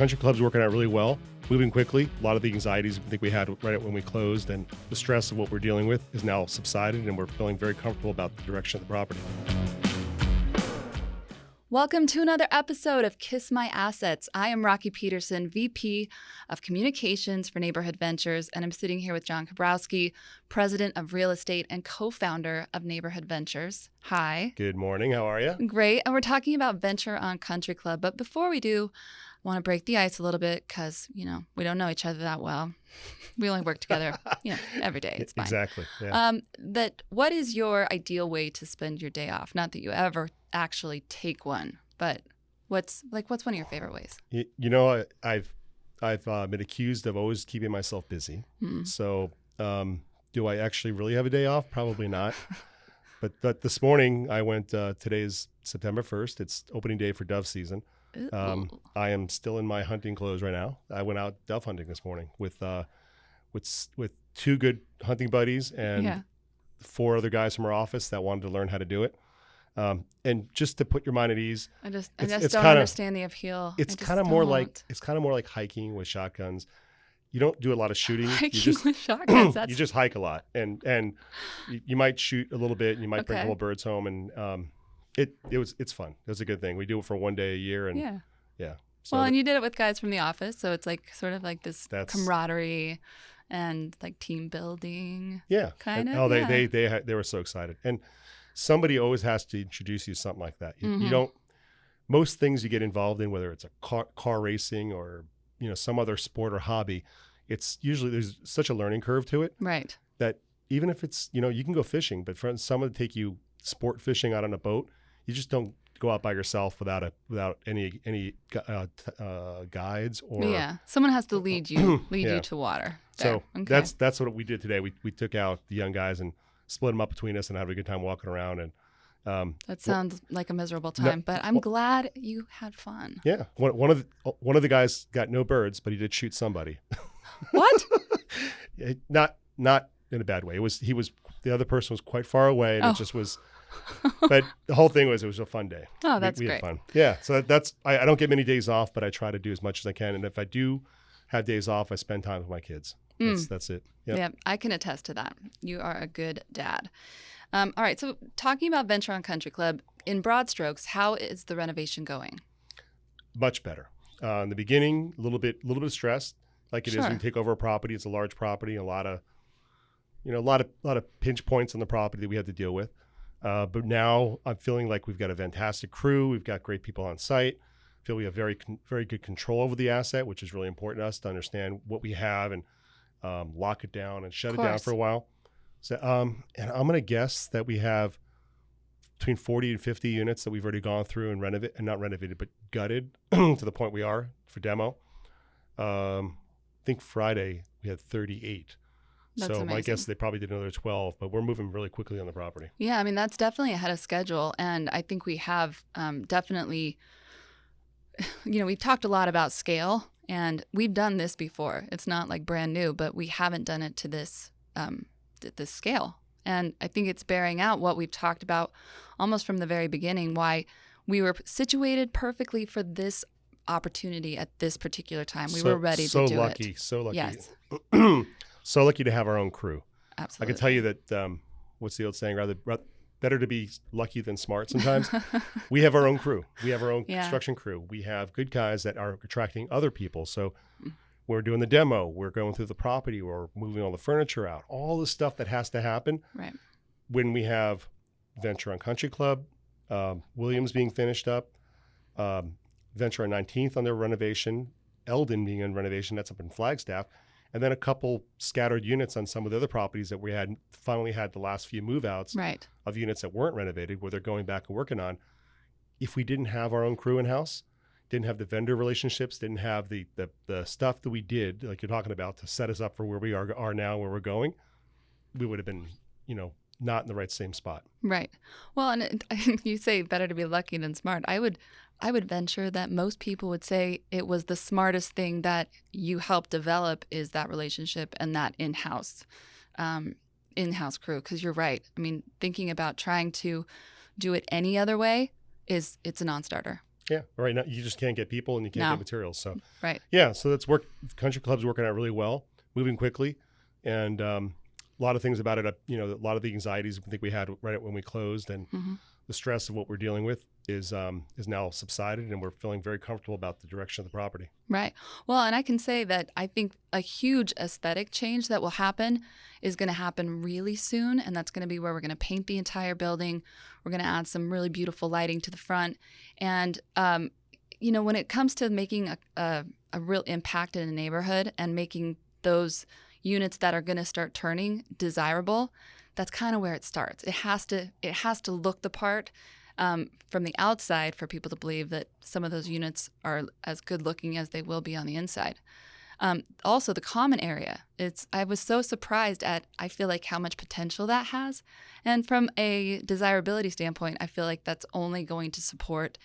country club's working out really well, moving quickly. A lot of the anxieties I think we had right when we closed and the stress of what we're dealing with is now subsided, and we're feeling very comfortable about the direction of the property. Welcome to another episode of Kiss My Assets. I am Rocky Peterson, VP of Communications for Neighborhood Ventures, and I'm sitting here with John Kabrowski, President of Real Estate and co-founder of Neighborhood Ventures. Hi. Good morning. How are you? Great. And we're talking about venture on Country Club. But before we do, I want to break the ice a little bit because, we don't know each other that well. We only work together, every day. It's fine. Exactly. Yeah. What is your ideal way to spend your day off? Not that you ever actually take one, but what's one of your favorite ways? I've been accused of always keeping myself busy. So do I actually really have a day off? Probably not. But this morning I went, today is September 1st. It's opening day for dove season. I am still in my hunting clothes right now. I went out dove hunting this morning with two good hunting buddies and 4 other guys from our office that wanted to learn how to do it. And just to put your mind at ease, I just don't understand the appeal. It's kind of more like hiking with shotguns. You don't do a lot of shooting. With shotguns. You just hike a lot, and you might shoot a little bit, and you might bring a couple birds home, and it's fun. It was a good thing. We do it for one day a year, and yeah. So and you did it with guys from the office, so it's like sort of like this camaraderie and like team building. Yeah, kind of. Oh, they were so excited, and somebody always has to introduce you to something like that. You don't. Most things you get involved in, whether it's a car racing or some other sport or hobby, it's usually there's such a learning curve to it. Right. That even if it's you can go fishing, but for someone to take you sport fishing out on a boat, you just don't go out by yourself without any guides or someone has to lead you to water. So that's what we did today. We took out the young guys and split them up between us and had a good time walking around. And that sounds like a miserable time, but I'm glad you had fun. Yeah, one of the guys got no birds, but he did shoot somebody. What? Not in a bad way. The other person was quite far away, and it just was. But the whole thing was it was a fun day. Oh, that's we great. had fun. Yeah, so that's I don't get many days off, but I try to do as much as I can. And if I do have days off, I spend time with my kids. That's it. Yep. Yeah, I can attest to that. You are a good dad. All right, so talking about Venture on Country Club, in broad strokes, how is the renovation going? Much better. In the beginning, a little bit of stress, like it is when you take over a property. It's a large property, a lot of pinch points on the property that we had to deal with. But now I'm feeling like we've got a fantastic crew. We've got great people on site. I feel we have very good control over the asset, which is really important to us to understand what we have and lock it down and shut it down for a while. So, and I'm going to guess that we have between 40 and 50 units that we've already gone through and not renovated, but gutted to the point we are for demo. I think Friday we had 38. That's so amazing. My guess is they probably did another 12, but we're moving really quickly on the property. Yeah, I mean, that's definitely ahead of schedule. And I think we have definitely, we've talked a lot about scale, and we've done this before. It's not like brand new, but we haven't done it to this scale. And I think it's bearing out what we've talked about almost from the very beginning, why we were situated perfectly for this opportunity at this particular time. We were ready to do it. So lucky. Yes. So lucky to have our own crew. Absolutely. I can tell you that, what's the old saying, better to be lucky than smart sometimes. We have our own crew. We have our own construction crew. We have good guys that are attracting other people. So we're doing the demo. We're going through the property. We're moving all the furniture out. All the stuff that has to happen. Right. When we have Venture on Country Club, Williams being finished up, Venture on 19th on their renovation, Eldon being in renovation, that's up in Flagstaff, and then a couple scattered units on some of the other properties that we had finally had the last few move-outs of units that weren't renovated, where they're going back and working on. If we didn't have our own crew in-house, didn't have the vendor relationships, didn't have the stuff that we did, like you're talking about, to set us up for where we are now, where we're going, we would have been, not in the right same spot. Right. Well, and you say better to be lucky than smart. I would venture that most people would say it was the smartest thing that you helped develop is that relationship and that in-house crew. Because you're right. I mean, thinking about trying to do it any other way it's a non-starter. Yeah. Right now, you just can't get people and you can't No. get materials. So, Right. yeah. So that's work. Country Club's working out really well, moving quickly. And a lot of things about it, a lot of the anxieties I think we had right when we closed and Mm-hmm. the stress of what we're dealing with is now subsided, and we're feeling very comfortable about the direction of the property. Right. Well, and I can say that I think a huge aesthetic change that will happen is going to happen really soon. And that's going to be where we're going to paint the entire building. We're going to add some really beautiful lighting to the front. And, when it comes to making a real impact in a neighborhood and making those units that are going to start turning desirable, that's kind of where it starts. It has to look the part. From the outside for people to believe that some of those units are as good looking as they will be on the inside. Also, the common area. I was so surprised at, I feel like, how much potential that has. And from a desirability standpoint, I feel like that's only going to support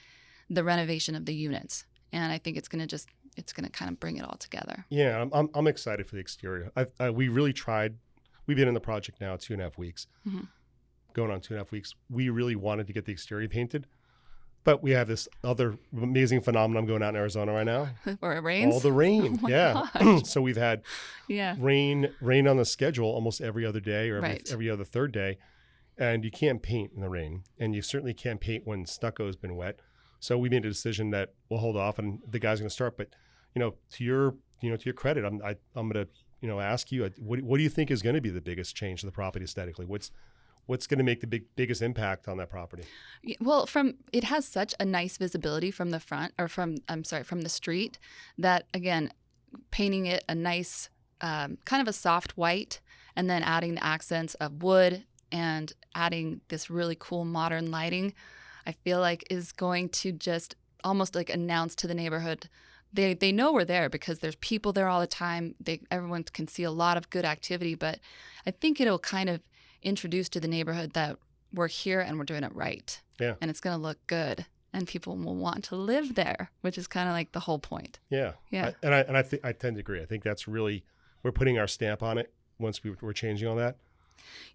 the renovation of the units. And I think it's going to kind of bring it all together. Yeah, I'm excited for the exterior. We really tried. We've been in the project now 2.5 weeks. Mm-hmm. Going on 2.5 weeks. We really wanted to get the exterior painted, but we have this other amazing phenomenon going on in Arizona right now. Where it rains? All the rain. Oh my Yeah. gosh. So we've had rain on the schedule almost every other day or every other third day. And you can't paint in the rain. And you certainly can't paint when stucco has been wet. So we made a decision that we'll hold off and the guy's going to start. But, to your credit, I'm going to, ask you, what do you think is going to be the biggest change to the property aesthetically? What's going to make the biggest impact on that property? Well, it has such a nice visibility from the front, or from the street, that again, painting it a nice kind of a soft white, and then adding the accents of wood and adding this really cool modern lighting, I feel like is going to just almost like announce to the neighborhood. They know we're there because there's people there all the time. Everyone can see a lot of good activity, but I think it'll kind of introduce to the neighborhood that we're here and we're doing it right. Yeah. And it's going to look good and people will want to live there, which is kind of like the whole point. Yeah. Yeah. I tend to agree. I think that's really, we're putting our stamp on it once we're changing all that.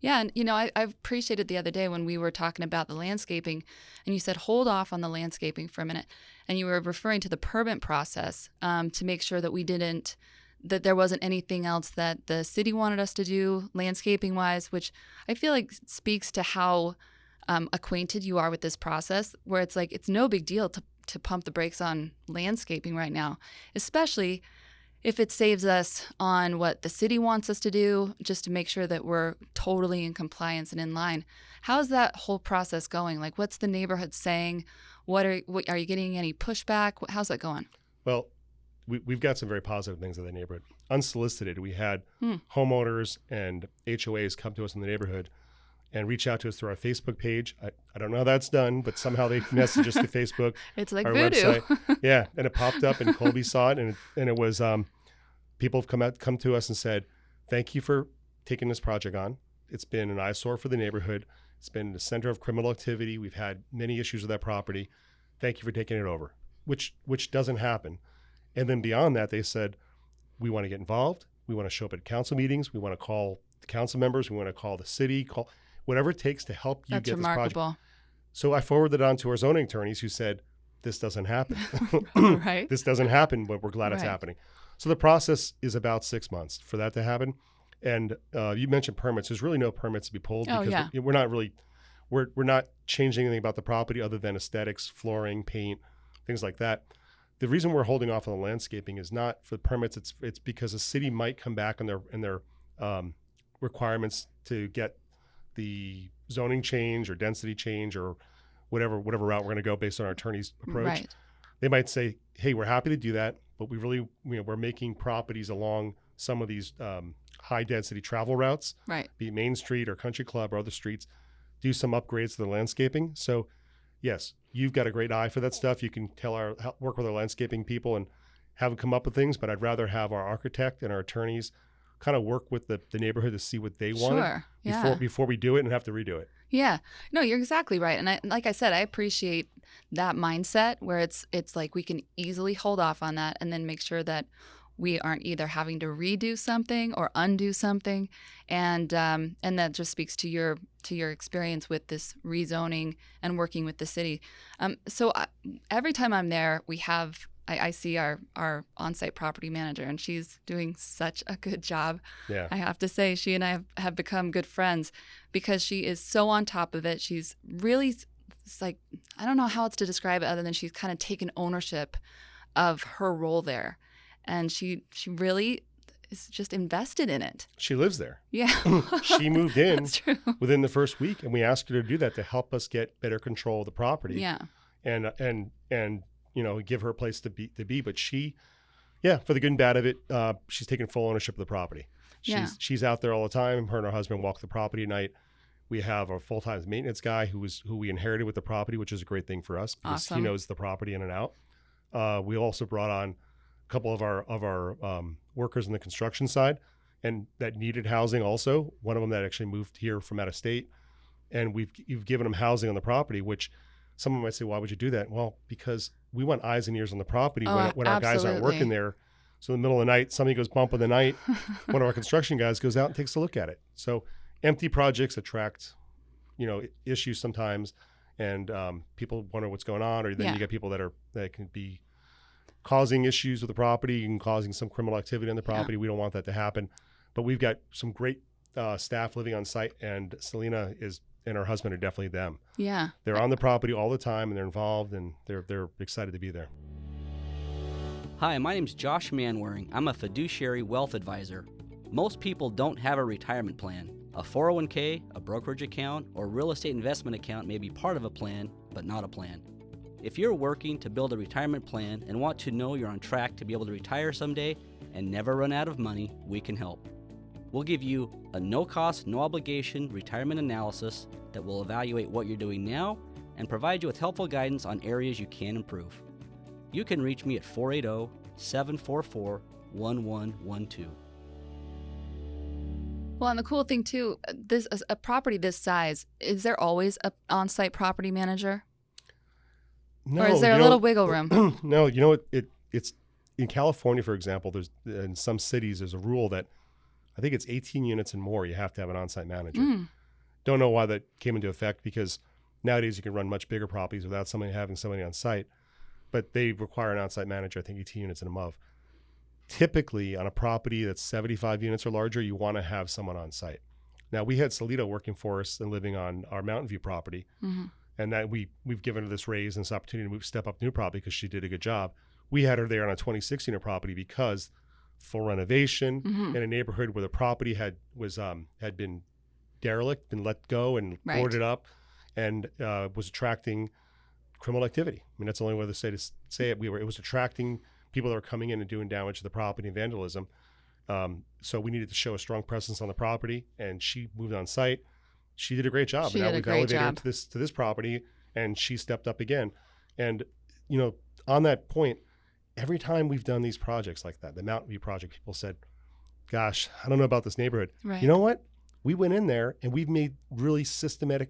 Yeah. And, I appreciated the other day when we were talking about the landscaping and you said, hold off on the landscaping for a minute. And you were referring to the permit process to make sure that there wasn't anything else that the city wanted us to do landscaping wise, which I feel like speaks to how acquainted you are with this process, where it's like, it's no big deal to pump the brakes on landscaping right now, especially if it saves us on what the city wants us to do, just to make sure that we're totally in compliance and in line. How's that whole process going? Like, what's the neighborhood saying? What are you getting any pushback? How's that going? Well, we've got some very positive things in the neighborhood. Unsolicited, we had homeowners and HOAs come to us in the neighborhood and reach out to us through our Facebook page. I don't know how that's done, but somehow they message us to Facebook. It's like our voodoo. Website. Yeah, and it popped up and Colby saw it, and it was people have come to us and said, thank you for taking this project on. It's been an eyesore for the neighborhood. It's been the center of criminal activity. We've had many issues with that property. Thank you for taking it over, which doesn't happen. And then beyond that, they said, we want to get involved. We want to show up at council meetings. We want to call the council members. We want to call the city, call whatever it takes to help you get remarkable. this project. So I forwarded it on to our zoning attorneys who said, this doesn't happen. Right. This doesn't happen, but we're glad it's Right. happening. So the process is about 6 months for that to happen. And you mentioned permits. There's really no permits to be pulled because we're not really, we're not changing anything about the property other than aesthetics, flooring, paint, things like that. The reason we're holding off on the landscaping is not for permits. It's because the city might come back on their requirements to get the zoning change or density change or whatever route we're going to go based on our attorney's approach. Right. They might say, hey, we're happy to do that, but we really, we're making properties along some of these high density travel routes, Right. be it Main Street or Country Club or other streets, do some upgrades to the landscaping. So yes, you've got a great eye for that stuff. You can work with our landscaping people and have them come up with things, but I'd rather have our architect and our attorneys kind of work with the neighborhood to see what they wanted Sure. Yeah. before we do it and have to redo it. Yeah. No, you're exactly right. And like I said, I appreciate that mindset where it's like we can easily hold off on that and then make sure that we aren't either having to redo something or undo something, and that just speaks to your experience with this rezoning and working with the city. Every time I'm there, I see our on-site property manager, and she's doing such a good job. Yeah. I have to say, she and I have become good friends because she is so on top of it. She's really, it's like, I don't know how else to describe it other than she's kind of taken ownership of her role there. And she really is just invested in it. She lives there. Yeah. She moved in That's true. within the first week, and we asked her to do that to help us get better control of the property. Yeah. And give her a place to be. But she, for the good and bad of it, she's taken full ownership of the property. She's out there all the time. Her and her husband walk the property at night. We have a full-time maintenance guy who we inherited with the property, which is a great thing for us because he knows the property in and out. We also brought on a couple of our workers on the construction side, and that needed housing also. One of them that actually moved here from out of state, and you've given them housing on the property, which someone might say, why would you do that? Well, because we want eyes and ears on the property when our guys aren't working there. So in the middle of the night, something goes bump in the night, one of our construction guys goes out and takes a look at it. So empty projects attract, issues sometimes, and people wonder what's going on, or then you get people that can be causing issues with the property and causing some criminal activity on the property. We don't want that to happen. But we've got some great staff living on site, and Selena and her husband are definitely them. Yeah. They're on the property all the time, and they're involved, and they're excited to be there. Hi, my name's Josh Manwaring. I'm a fiduciary wealth advisor. Most people don't have a retirement plan. A 401k, a brokerage account, or real estate investment account may be part of a plan, but not a plan. If you're working to build a retirement plan and want to know you're on track to be able to retire someday and never run out of money, we can help. We'll give you a no-cost, no-obligation retirement analysis that will evaluate what you're doing now and provide you with helpful guidance on areas you can improve. You can reach me at 480-744-1112. Well, and the cool thing too, a property this size, is there always an on-site property manager? No, or is there a little wiggle room? No, it's in California, for example, in some cities, there's a rule that I think it's 18 units and more, you have to have an on-site manager. Don't know why that came into effect, because nowadays you can run much bigger properties without having somebody on site, but they require an on-site manager, I think 18 units and above. Typically on a property that's 75 units or larger, you want to have someone on site. Now, we had Salito working for us and living on our Mountain View property, and that we've given her this raise and this opportunity to step up new property because she did a good job. We had her there on a 26 unit property because full renovation in a neighborhood where the property had been derelict, been let go and boarded up, and was attracting criminal activity. I mean, that's the only way to say it. It was attracting people that were coming in and doing damage to the property and vandalism. So we needed to show a strong presence on the property, and she moved on site. She did a great job. She did a great job. Her to this property, and she stepped up again. And on that point, every time we've done these projects like that, the Mountain View project, people said, "Gosh, I don't know about this neighborhood." Right. You know what? We went in there and we've made systematic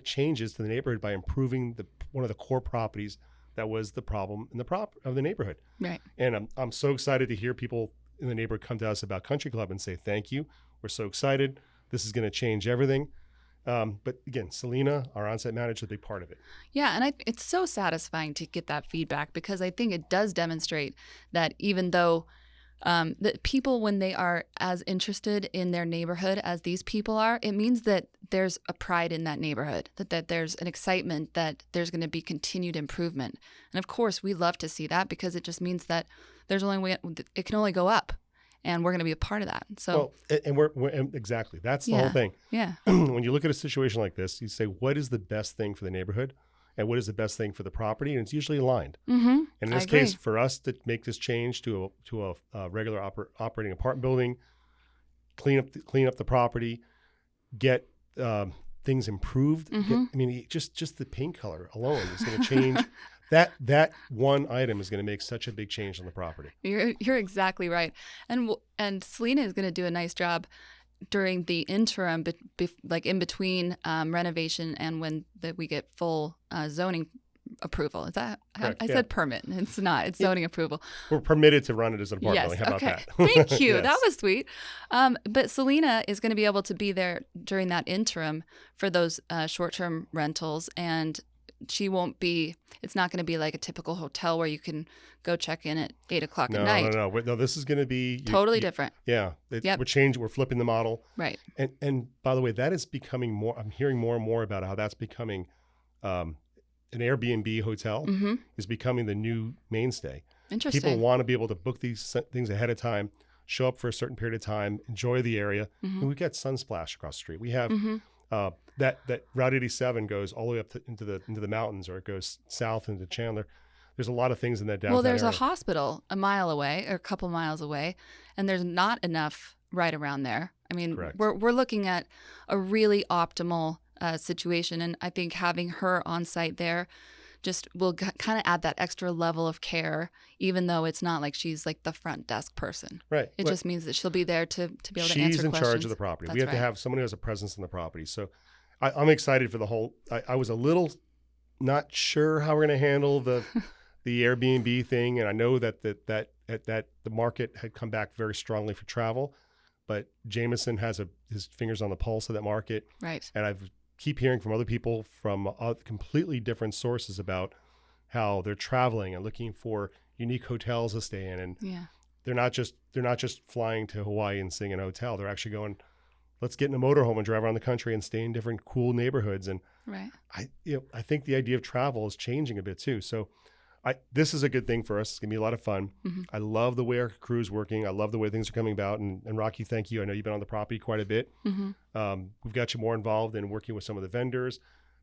changes to the neighborhood by improving one of the core properties that was the problem in of the neighborhood. Right. And I'm so excited to hear people in the neighborhood come to us about Country Club and say, "Thank you. We're so excited. This is going to change everything." But again, Selena, our on-site manager, is a big part of it. Yeah, and it's so satisfying to get that feedback, because I think it does demonstrate that even though that people, when they are as interested in their neighborhood as these people are, it means that there's a pride in that neighborhood, that there's an excitement that there's going to be continued improvement. And of course, we love to see that, because it just means that it can only go up, and we're going to be a part of that. So, and we're exactly, that's the whole thing. Yeah. When you look at a situation like this, you say, what is the best thing for the neighborhood? And what is the best thing for the property? And it's usually aligned. And in this case, for us to make this change to a regular operating apartment building, clean up the property, get things improved. Just the paint color alone is going to change. That one item is going to make such a big change on the property. You're exactly right. And Selena is going to do a nice job during the interim, like in between renovation and when we get full zoning approval. Is that Correct, I yeah. said permit? It's not. It's zoning approval. We're permitted to run it as an apartment building. How about Okay. that? Thank you. Yes. That was sweet. But Selena is going to be able to be there during that interim for those short-term rentals, and she won't be. It's not going to be like a typical hotel where you can go check in at 8 o'clock at night. No. This is going to be Totally different. Yeah, Yep. We're flipping the model. Right. And by the way, that is becoming more. I'm hearing more and more about how that's becoming an Airbnb hotel is becoming the new mainstay. Interesting. People want to be able to book these things ahead of time, show up for a certain period of time, enjoy the area. And we've got Sunsplash across the street. We have that Route 87 goes all the way up into the mountains, or it goes south into Chandler. There's a lot of things in that downtown Well, there's area. a hospital a mile away or a couple miles away, and there's not enough right around there. I mean, Correct. we're looking at a really optimal situation, and I think having her on site there just will kind of add that extra level of care, even though it's not like she's like the front desk person. Right. It just means that she'll be there to be able to answer questions. She's in charge of the property. That's we have right. to have someone who has a presence in the property. So I'm excited for the whole. I was a little not sure how we're going to handle the Airbnb thing, and I know that the market had come back very strongly for travel, but Jameson has his fingers on the pulse of that market. Right. And I keep hearing from other people from completely different sources about how they're traveling and looking for unique hotels to stay in, and they're not just flying to Hawaii and staying in a hotel. They're actually going, let's get in a motorhome and drive around the country and stay in different cool neighborhoods. And right. I think the idea of travel is changing a bit too. So this is a good thing for us. It's gonna be a lot of fun. I love the way our crew is working. I love the way things are coming about. And Rocky, thank you. I know you've been on the property quite a bit. We've got you more involved in working with some of the vendors,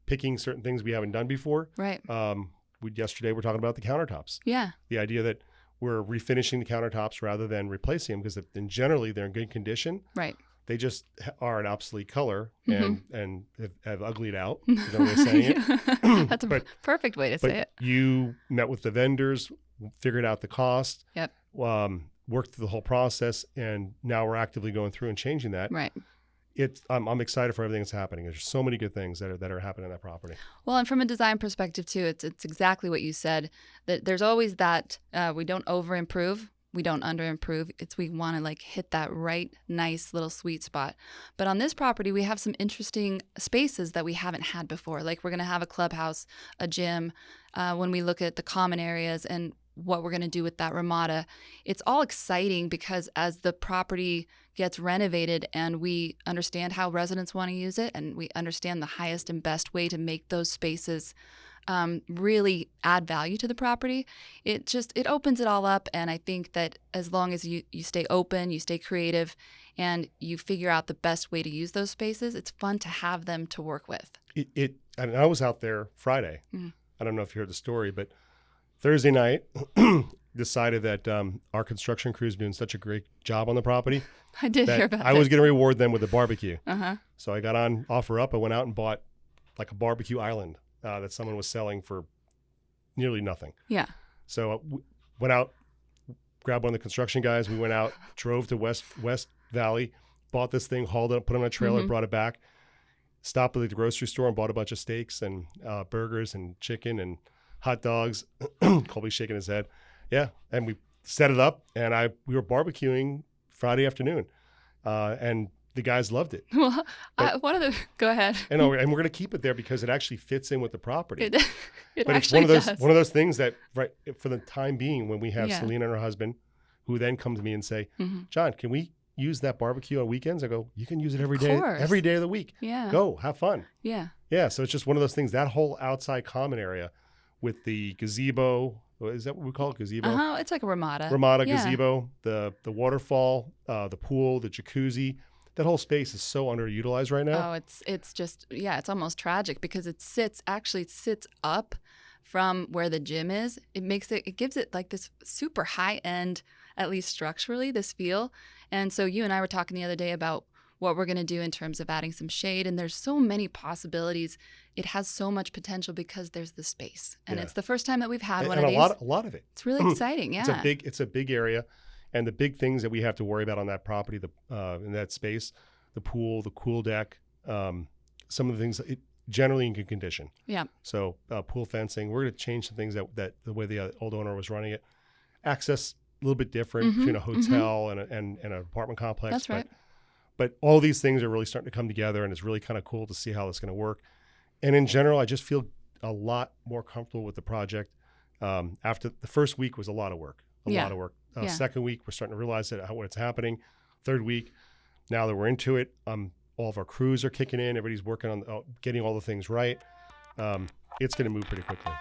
picking certain things we haven't done before. Right. Yesterday we're talking about the countertops. Yeah. The idea that we're refinishing the countertops rather than replacing them, because generally they're in good condition. Right. They just are an obsolete color and have uglied out. Is that way of saying it? That's a perfect way to say it. You met with the vendors, figured out the cost, worked through the whole process, and now we're actively going through and changing that. Right. I'm excited for everything that's happening. There's so many good things that are happening on that property. Well, and from a design perspective too, it's exactly what you said. That there's always that we don't over improve. We don't under improve. We want to like hit that right, nice little sweet spot. But on this property, we have some interesting spaces that we haven't had before. Like we're going to have a clubhouse, a gym. When we look at the common areas and what we're going to do with that ramada, it's all exciting because as the property gets renovated and we understand how residents want to use it, and we understand the highest and best way to make those spaces really add value to the property, it opens it all up. And I think that as long as you stay open, you stay creative, and you figure out the best way to use those spaces, it's fun to have them to work with. And I was out there Friday. I don't know if you heard the story, but Thursday night decided that our construction crew is doing such a great job on the property. I did hear about that. I was going to reward them with a barbecue. Uh-huh. So I got on OfferUp. I went out and bought like a barbecue island that someone was selling for nearly nothing. Yeah. So went out, grabbed one of the construction guys. We went out, drove to West Valley, bought this thing, hauled it up, put it on a trailer, brought it back, stopped at the grocery store and bought a bunch of steaks and burgers and chicken and hot dogs. Colby's shaking his head. Yeah. And we set it up, and we were barbecuing Friday afternoon. And the guys loved it. Well, go ahead. And we're going to keep it there because it actually fits in with the property. It but actually it's does. one of those things that, right, for the time being, when we have Yeah. Selena and her husband, who then come to me and say, John, can we use that barbecue on weekends? I go, you can use it every day of the week. Yeah. Go, have fun. Yeah. Yeah. So it's just one of those things, that whole outside common area with the gazebo. Is that what we call it? Gazebo? It's like a ramada. Gazebo, the waterfall, the pool, the jacuzzi. That whole space is so underutilized right now. Oh, it's just, it's almost tragic because it sits up from where the gym is. It gives it like this super high end, at least structurally, this feel. And so you and I were talking the other day about what we're going to do in terms of adding some shade. And there's so many possibilities. It has so much potential because there's the space. And it's the first time that we've had one of these. A lot of it. It's really exciting. Yeah. It's a big area. And the big things that we have to worry about on that property, in that space, the pool, the cool deck, some of the things, generally in good condition. Yeah. So pool fencing, we're going to change some things that the way the old owner was running it. Access a little bit different between a hotel and an apartment complex. That's right. But all these things are really starting to come together, and it's really kind of cool to see how it's going to work. And in general, I just feel a lot more comfortable with the project. After the first week was a lot of work, lot of work. Second week, we're starting to realize that what's happening. Third week, now that we're into it, all of our crews are kicking in. Everybody's working on getting all the things right. It's going to move pretty quickly.